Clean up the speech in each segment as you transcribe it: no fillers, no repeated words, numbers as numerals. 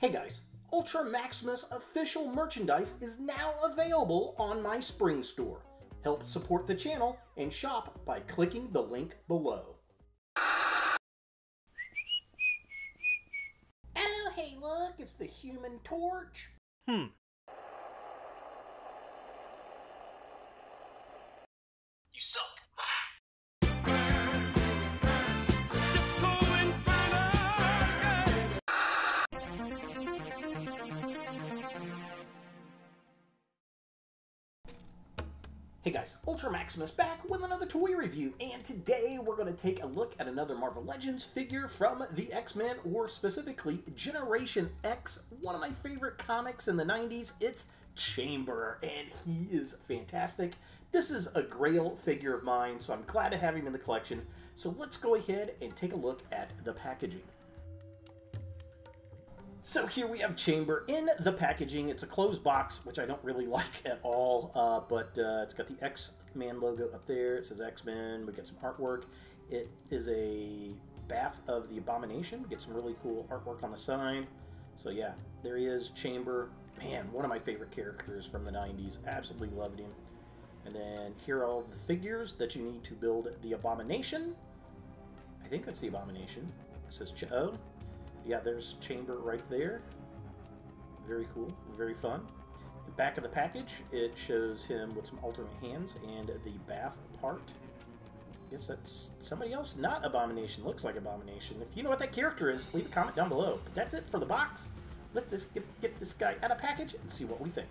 Hey guys, Ultra Maximus official merchandise is now available on my Spring store. Help support the channel and shop by clicking the link below. Oh, hey look, it's the Human Torch. You suck. Hey guys, Ultra Maximus back with another toy review, and today we're going to take a look at another Marvel Legends figure from the X-Men, or specifically Generation X, one of my favorite comics in the 90s. It's Chamber, and he is fantastic. This is a Grail figure of mine, so I'm glad to have him in the collection. So let's go ahead and take a look at the packaging. So here we have Chamber in the packaging. It's a closed box, which I don't really like at all, but it's got the X-Men logo up there. It says X-Men. We get some artwork. It is a bath of the Abomination. We get some really cool artwork on the side. So yeah, there he is, Chamber. Man, one of my favorite characters from the 90s. Absolutely loved him. And then here are all the figures that you need to build the Abomination. I think that's the Abomination. It says oh. Yeah, there's Chamber right there. Very cool, very fun. The back of the package, it shows him with some alternate hands and the bath part. I guess that's somebody else, not Abomination. Looks like Abomination. If you know what that character is, leave a comment down below. But that's it for the box. Let's just get this guy out of package and see what we think.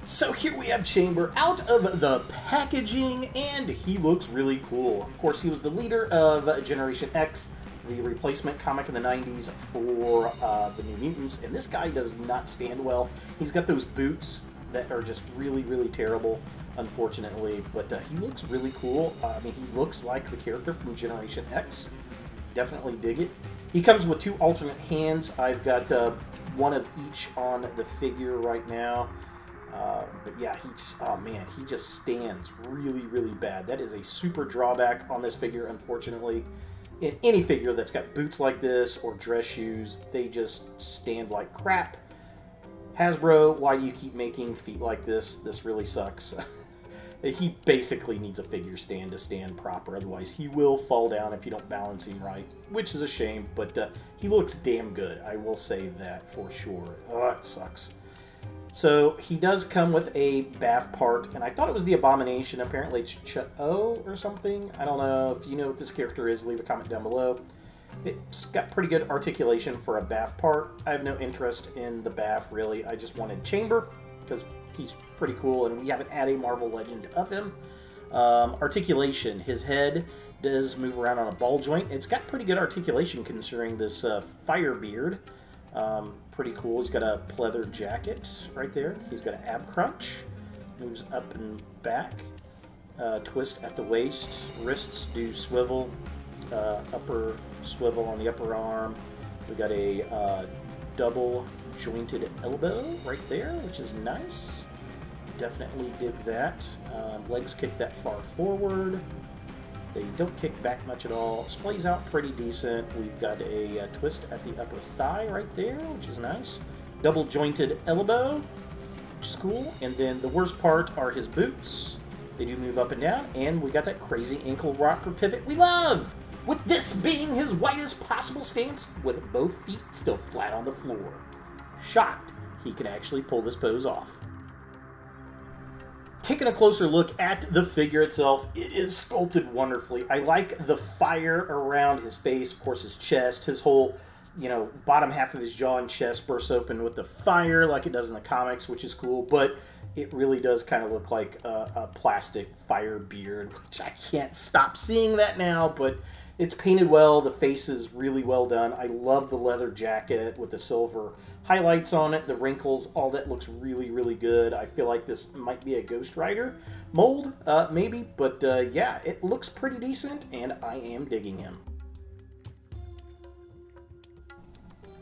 So here we have Chamber out of the packaging, and he looks really cool. Of course, he was the leader of Generation X, the replacement comic in the 90s for the New Mutants, and this guy does not stand well. He's got those boots that are just really, really terrible, unfortunately, but he looks really cool. I mean, he looks like the character from Generation X. Definitely dig it. He comes with two alternate hands. I've got one of each on the figure right now. But yeah, he just, oh man, he just stands really, really bad. That is a super drawback on this figure, unfortunately. In any figure that's got boots like this or dress shoes, they just stand like crap. Hasbro, why do you keep making feet like this? This really sucks. He basically needs a figure stand to stand proper, otherwise he will fall down if you don't balance him right, which is a shame, but he looks damn good. I will say that for sure. Oh, it sucks. So he does come with a bath part, and I thought it was the Abomination. Apparently it's Ch-O or something. I don't know. If you know what this character is, leave a comment down below. It's got pretty good articulation for a bath part. I have no interest in the bath, really. I just wanted Chamber, because he's pretty cool, and we haven't had a Marvel Legend of him. Articulation. His head does move around on a ball joint. It's got pretty good articulation considering this fire beard. Pretty cool. He's got a pleather jacket right there. He's got an ab crunch. Moves up and back. Twist at the waist. Wrists do swivel. Upper swivel on the upper arm. We got a double jointed elbow right there, which is nice. Definitely dig that. Legs kick that far forward. They don't kick back much at all. Splays out pretty decent. We've got a twist at the upper thigh right there, which is nice. Double jointed elbow, which is cool. And then the worst part are his boots. They do move up and down. And we got that crazy ankle rocker pivot we love! With this being his widest possible stance, with both feet still flat on the floor. Shocked he can actually pull this pose off. Taking a closer look at the figure itself, it is sculpted wonderfully. I like the fire around his face, of course his chest, his whole, you know, bottom half of his jaw and chest bursts open with the fire like it does in the comics, which is cool, but it really does kind of look like a plastic fire beard, which I can't stop seeing that now, but it's painted well. The face is really well done. I love the leather jacket with the silver highlights on it, the wrinkles, all that looks really, really good. I feel like this might be a Ghost Rider mold, maybe, but yeah, it looks pretty decent, and I am digging him.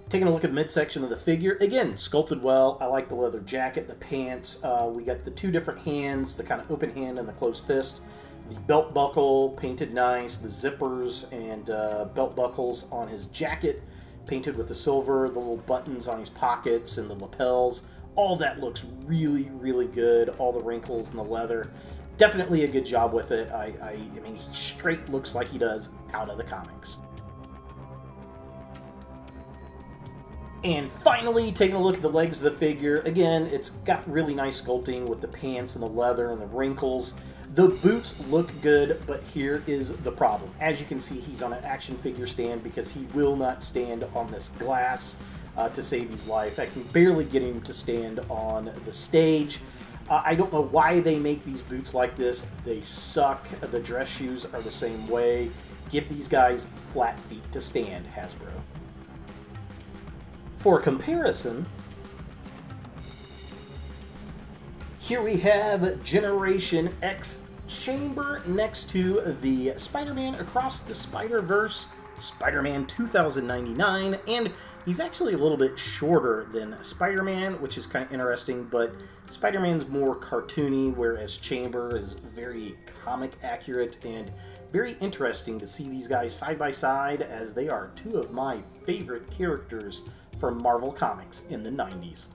Taking a look at the midsection of the figure, again, sculpted well. I like the leather jacket, the pants. We got the two different hands, the kind of open hand and the closed fist. The belt buckle painted nice, the zippers and belt buckles on his jacket painted with the silver, the little buttons on his pockets and the lapels. All that looks really, really good. All the wrinkles and the leather. Definitely a good job with it. I mean, he straight looks like he does out of the comics. And finally, taking a look at the legs of the figure. Again, it's got really nice sculpting with the pants and the leather and the wrinkles. The boots look good, but here is the problem. As you can see, he's on an action figure stand because he will not stand on this glass to save his life. I can barely get him to stand on the stage. I don't know why they make these boots like this. They suck. The dress shoes are the same way. Give these guys flat feet to stand, Hasbro. For comparison, here we have Generation X Chamber next to the Spider-Man Across the Spider-Verse, Spider-Man 2099, and he's actually a little bit shorter than Spider-Man, which is kind of interesting, but Spider-Man's more cartoony, whereas Chamber is very comic accurate, and very interesting to see these guys side by side, as they are two of my favorite characters from Marvel Comics in the 90s.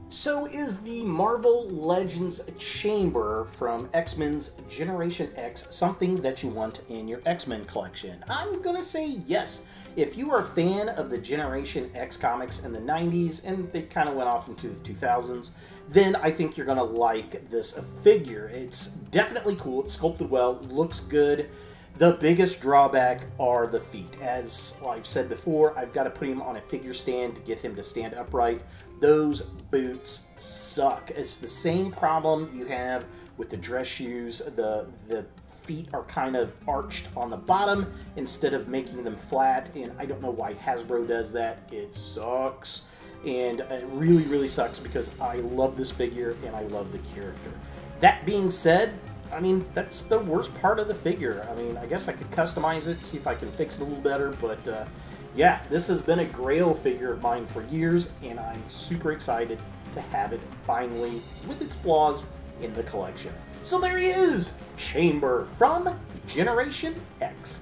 So is the Marvel Legends Chamber from X-Men's Generation X something that you want in your X-Men collection? I'm gonna say yes. If you are a fan of the Generation X comics in the 90s, and they kind of went off into the 2000s, then I think you're gonna like this figure. It's definitely cool, it's sculpted well, looks good. The biggest drawback are the feet. As I've said before, I've got to put him on a figure stand to get him to stand upright. Those boots suck. It's the same problem you have with the dress shoes. The feet are kind of arched on the bottom instead of making them flat, and I don't know why Hasbro does that. It sucks. And it really, really sucks because I love this figure and I love the character. That being said, I mean, that's the worst part of the figure. I mean, I guess I could customize it, see if I can fix it a little better, but yeah, this has been a grail figure of mine for years, and I'm super excited to have it finally, with its flaws, in the collection. So there he is, Chamber from Generation X.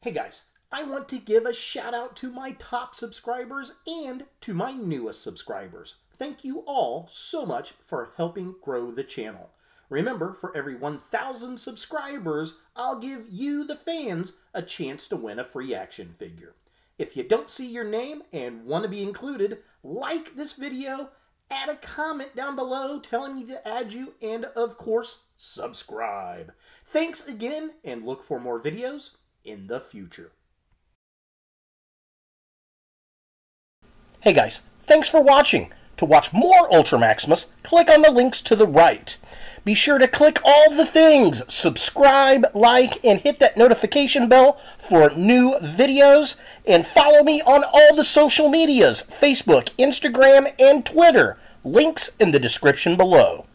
Hey guys, I want to give a shout out to my top subscribers and to my newest subscribers. Thank you all so much for helping grow the channel. Remember, for every 1,000 subscribers, I'll give you, the fans, a chance to win a free action figure. If you don't see your name and want to be included, like this video, add a comment down below telling me to add you, and of course, subscribe. Thanks again, and look for more videos in the future. Hey guys, thanks for watching. To watch more Ultra Maximus, click on the links to the right. Be sure to click all the things, subscribe, like, and hit that notification bell for new videos, and follow me on all the social medias, Facebook, Instagram, and Twitter. Links in the description below.